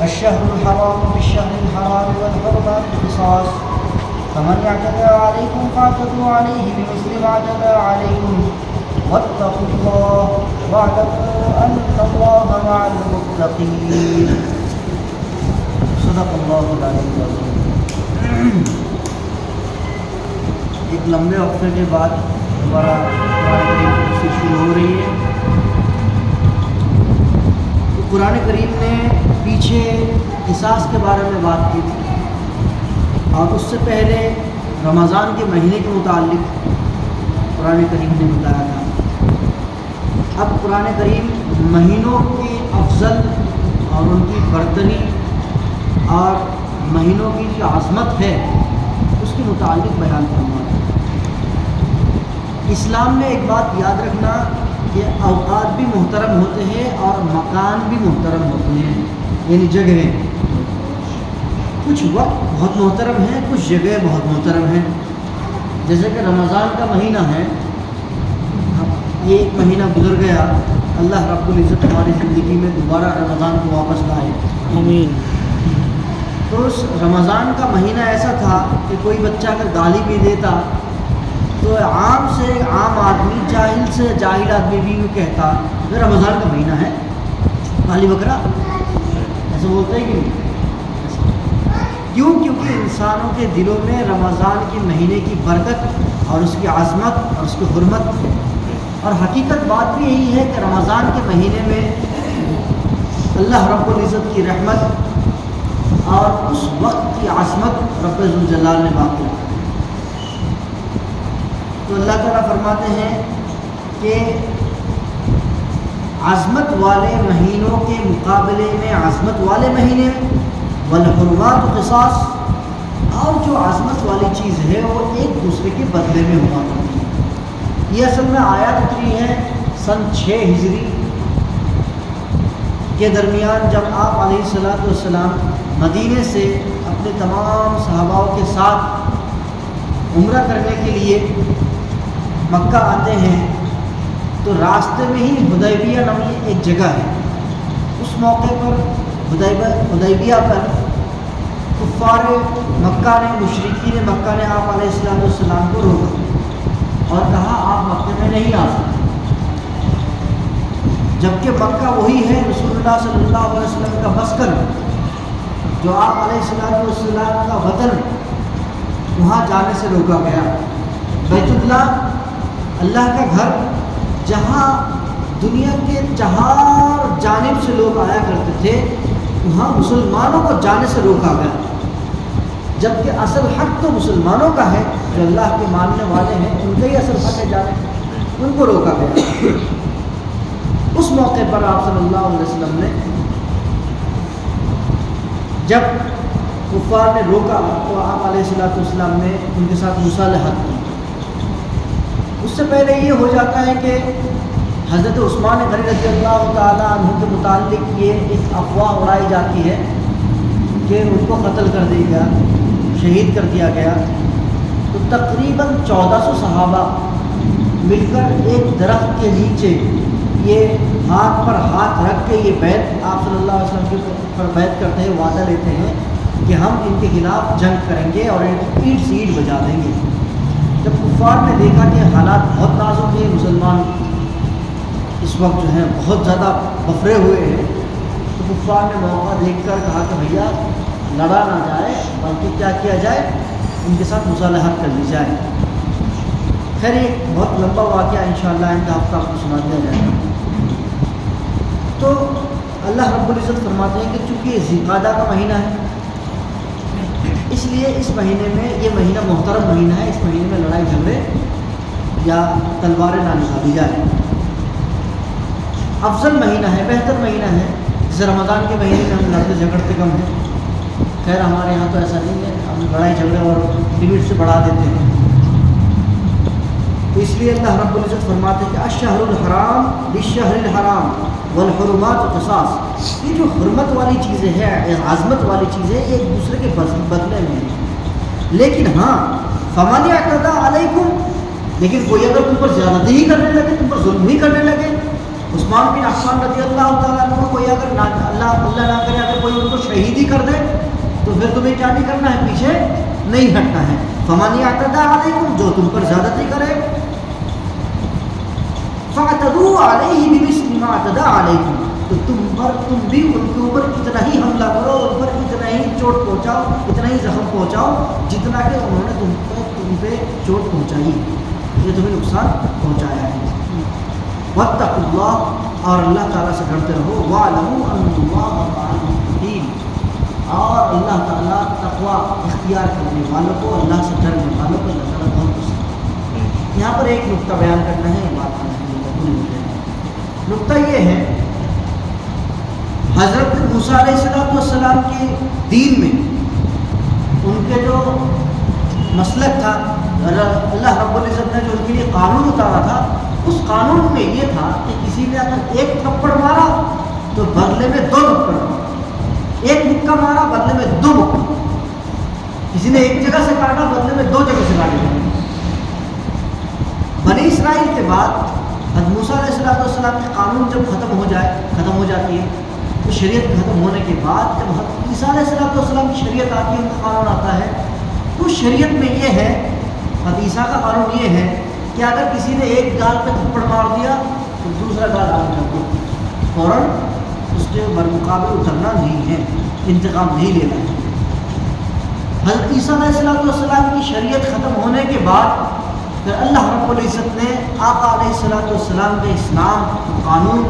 الشهر الحرام بالشهر الحرام والحرمات قصاص فمن اعتدى عليكم فاعتدوا عليه بمثل ما اعتدى عليكم واتقوا الله واعلموا ان الله مع المتقين صدق اللہ العلی العظیم۔ ایک لمبے وقفے کے بعد دوبارہ قرآن کریم کی تفسیر شروع ہو رہی ہے۔ تو قرآن کریم نے پیچھے قصاص کے بارے میں بات کی تھی اور اس سے پہلے رمضان کے مہینے کے متعلق قرآن کریم نے بتایا تھا۔ اب قرآن کریم مہینوں کے افضل اور ان کی برتری اور مہینوں کی جو عظمت ہے اس کے متعلق بیان فرما رہا ہے۔ اسلام میں ایک بات یاد رکھنا کہ اوقات بھی محترم ہوتے ہیں اور مکان بھی محترم ہوتے ہیں، یعنی جگہیں۔ کچھ وقت بہت محترم ہیں، کچھ جگہ بہت محترم ہیں۔ جیسے کہ رمضان کا مہینہ ہے، یہ ایک مہینہ گزر گیا، اللہ رب العزت ہماری زندگی میں دوبارہ رمضان کو واپس لائے، آمین۔ تو اس رمضان کا مہینہ ایسا تھا کہ کوئی بچہ اگر گالی بھی دیتا تو عام سے عام آدمی، جاہل سے جاہل آدمی بھی کہتا کہ رمضان کا مہینہ ہے، گالی بکرا، ایسا بولتے ہیں کہ کیوں؟ کیونکہ انسانوں کے دلوں میں رمضان کے مہینے کی برکت اور اس کی عظمت اور اس کی حرمت ہے۔ اور حقیقت بات بھی یہی ہے کہ رمضان کے مہینے میں اللہ رب العزت کی رحمت اور اس وقت کی عظمت رب ذوالجلال نے باقی رکھی۔ تو اللہ تعالیٰ فرماتے ہیں کہ عظمت والے مہینوں کے مقابلے میں عظمت والے مہینے والحرمات قصاص، اور جو عظمت والی چیز ہے وہ ایک دوسرے کے بدلے میں ہوا کرتی ہے۔ یہ اصل میں آیات اتری ہے سن 6 ہجری کے درمیان، جب آپ علیہ السلام مدینے سے اپنے تمام صحاباؤں کے ساتھ عمرہ کرنے کے لیے مکہ آتے ہیں، تو راستے میں ہی حدیبیہ نامی ایک جگہ ہے۔ اس موقع پر حدیبیہ پر کفار مکہ نے، مشرکین مکہ نے آپ علیہ السلام کو روکا اور کہا آپ مکہ میں نہیں آ سکتے، جبکہ مکہ وہی ہے رسول اللہ صلی اللہ علیہ وسلم کا مسکن، جو آپ علیہ السلام کا وطن، وہاں جانے سے روکا گیا۔ بیت اللہ، اللہ کا گھر، جہاں دنیا کے 4 جانب سے لوگ آیا کرتے تھے، وہاں مسلمانوں کو جانے سے روکا گیا، جبکہ اصل حق تو مسلمانوں کا ہے، جو اللہ کے ماننے والے ہیں ان کا ہی اصل حق ہے جانے، ان کو روکا گیا۔ اس موقع پر آپ صلی اللہ علیہ وسلم نے جب کفار نے روکا تو آپ علیہ السلام نے ان کے ساتھ مصالحت کی۔ اس سے پہلے یہ ہو جاتا ہے کہ حضرت عثمان غنی رضی اللہ تعالیٰ عنہ کے متعلق یہ ایک افواہ اڑائی جاتی ہے کہ ان کو قتل کر دیا گیا، شہید کر دیا گیا۔ تو تقریباً 1400 صحابہ مل کر ایک درخت کے نیچے یہ ہاتھ پر ہاتھ رکھ کے یہ بیعت آپ صلی اللہ علیہ وسلم کے پر بیعت کرتے ہیں، وعدہ لیتے ہیں کہ ہم ان کے خلاف جنگ کریں گے اور اینٹ سے اینٹ بجا دیں گے۔ جب کفار نے دیکھا کہ حالات بہت نازک ہیں، مسلمان اس وقت جو ہیں بہت زیادہ بفرے ہوئے ہیں، تو کفار نے موقع دیکھ کر کہا کہ بھیا لڑا نہ جائے، بلکہ کیا کیا جائے، ان کے ساتھ مصالحت کر لی جائے۔ خیر یہ بہت لمبا واقعہ انشاءاللہ آئندہ ہفتہ آپ کو سنا دیا جائے گا۔ تو اللہ رب العزت فرماتے ہیں کہ چونکہ یہ ذی القعدہ کا مہینہ ہے، اس لیے اس مہینے میں، یہ مہینہ محترم مہینہ ہے، اس مہینے میں لڑائی جھگڑے یا تلواریں نہ نکالی جائے۔ افضل مہینہ ہے، بہتر مہینہ ہے۔ جیسے رمضان کے مہینے میں ہم لڑتے جھگڑتے کم ہیں، خیر ہمارے یہاں تو ایسا نہیں ہے، ہم لڑائی جھگڑے اور لمٹ سے بڑھا دیتے ہیں۔ تو اس لیے اللہ رب العزت فرماتے ہیں کہ الشہر الحرام بالشہر الحرام والحرمات قصاص، یہ جو حرمت والی چیزیں ہیں، عظمت والی چیزیں ایک دوسرے کے بدلے میں ہیں۔ لیکن ہاں فمن اعتدی علیکم، لیکن کوئی اگر تم پر زیادتی ہی کرنے لگے، تم پر ظلم ہی کرنے لگے، عثمان بن عفان رضی اللہ تعالیٰ عنہ کوئی اگر اللہ نہ کرے اگر کوئی ان کو شہید ہی کر دے تو پھر تمہیں کیا نہیں کرنا ہے، پیچھے نہیں ہٹنا ہے. فمن اعتدى علیکم، جو تم پر زیادتی کرے، فاعتدوا علیہ بمثل ما اعتدى علیکم، تو تم بھی ان کے اوپر اتنا ہی حملہ کرو، ان پر اتنا ہی چوٹ پہنچاؤ، اتنا ہی زخم پہنچاؤ جتنا کہ انہوں نے تم پہ چوٹ پہنچائی، یہ تمہیں نقصان پہنچایا ہے. واتقوا اللہ، اور اللہ تعالیٰ سے ڈرتے رہو. واعلموا ان اللہ مع المتقین، اور اللہ تعالیٰ تقوی اختیار کرنے والوں کو، اللہ سے ڈرنے والوں کو اللہ تعالیٰ بہت پسند ہے. یہاں پر ایک نقطہ بیان کرنا ہے، بات کرنا ہے. نقطہ یہ ہے، حضرت موسیٰ علیہ السلام کے دین میں ان کے جو مسلک تھا، اللہ رب العزت نے جو ان کے لیے قانون اتارا تھا، اس قانون میں یہ تھا کہ کسی نے اگر ایک تھپڑ مارا تو بدلے میں 2 تھپڑ مارا، ایک مکہ مارا بدلے میں 2 مکہ، کسی نے ایک جگہ سے کاٹا بدلے میں 2 جگہ سے کاٹے. بنی اسرائیل کے بعد حضرت موسیٰ علیہ السلام کے قانون جب ختم ہو جاتی ہے، تو شریعت ختم ہونے کے بعد جب حضرت عیسیٰ علیہ السلام کی شریعت آتی ہے، ان کا قانون آتا ہے، تو شریعت میں یہ ہے، حضرت عیسیٰ کا قانون یہ ہے کہ اگر کسی نے ایک گال پہ تھپڑ مار دیا تو دوسرا گال آگے کو فوراً اس کے برمقابل اترنا نہیں ہے، انتقام نہیں لینا ہے. حضرت عیسیٰ علیہ السلام کی شریعت ختم ہونے کے بعد پھر اللہ رب العزت نے آقا علیہ السلام کے اسلام قانون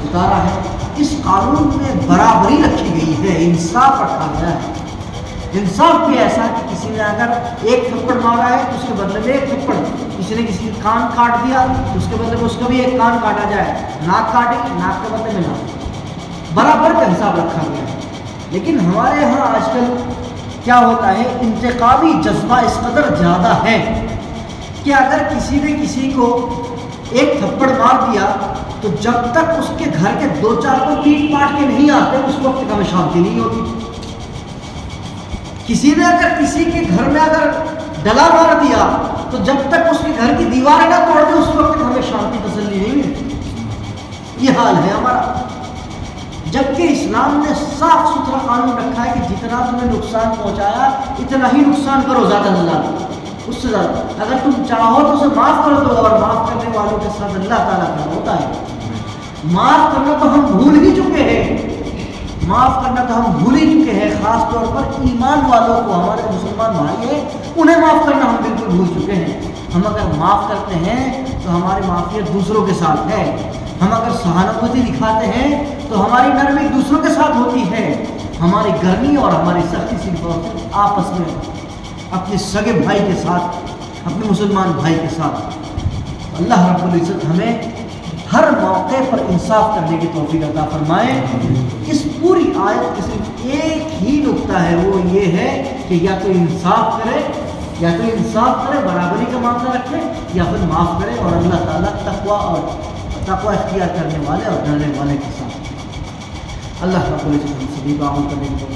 اتارا ہے. اس قانون میں برابری رکھی گئی ہے، انصاف رکھا گیا ہے. انصاف بھی ایسا کہ کسی نے اگر ایک تھپڑ مارا ہے تو اس کے بدلے میں ایک تھپڑ، کسی نے کسی کا کان کاٹ دیا تو اس کے بدلے میں اس کا بھی ایک کان کاٹا جائے، ناک کاٹی ناک کے بدلے میں ناک، برابر کا حساب رکھا گیا ہے. لیکن ہمارے ہاں آج کل کیا ہوتا ہے، انتقامی جذبہ اس قدر زیادہ ہے کہ اگر کسی نے کسی کو ایک تھپڑ مار دیا تو جب تک اس کے گھر کے 2-4 کو پیٹ پاٹ کے نہیں آتے اس وقت تک ہمیں شانتی نہیں ہوتی. کسی نے اگر کسی کے گھر میں اگر ڈلا مار دیا تو جب تک اس کے گھر کی دیواریں نہ توڑ دیں اس وقت تک ہمیں شانتی تسلی نہیں ملتی. یہ حال ہے ہمارا. جبکہ اسلام نے صاف ستھرا قانون رکھا ہے کہ جتنا تمہیں نقصان پہنچایا اتنا ہی نقصان کرو، زیادہ سے زیادہ، اس سے زیادہ. اگر تم چاہو تو اسے معاف کر دو، اور معاف کرنے والوں کے ساتھ اللہ تعالیٰ کا ہوتا ہے. معاف کرنا تو ہم بھول ہی چکے ہیں، معاف کرنا تو ہم بھول ہی چکے ہیں. خاص طور پر ایمان والوں کو، ہمارے مسلمان بھائی ہیں انہیں معاف کرنا ہم بالکل بھول چکے ہیں. ہم اگر معاف کرتے ہیں تو ہماری معافیت دوسروں کے ساتھ ہے. ہم اگر سہانوتی دکھاتے ہیں تو ہماری نرمی دوسروں کے ساتھ ہوتی ہے. ہماری گرمی اور ہماری سختی صرف آپس میں اپنے سگے بھائی کے ساتھ، اپنے مسلمان بھائی کے ساتھ. اللہ رب العزت ہمیں ہر موقع پر انصاف کرنے کی توفیق عطا فرمائے. اس پوری آیت کا صرف ایک ہی نقطہ ہے، وہ یہ ہے کہ یا تو انصاف کرے، برابری کا معاملہ رکھے، یا پھر معاف کرے، اور اللہ تعالیٰ تقوی اختیار کرنے والے اور ڈرنے والے کے ساتھ. اللہ رب العزت ہم سبھی کو عمل کرنے کی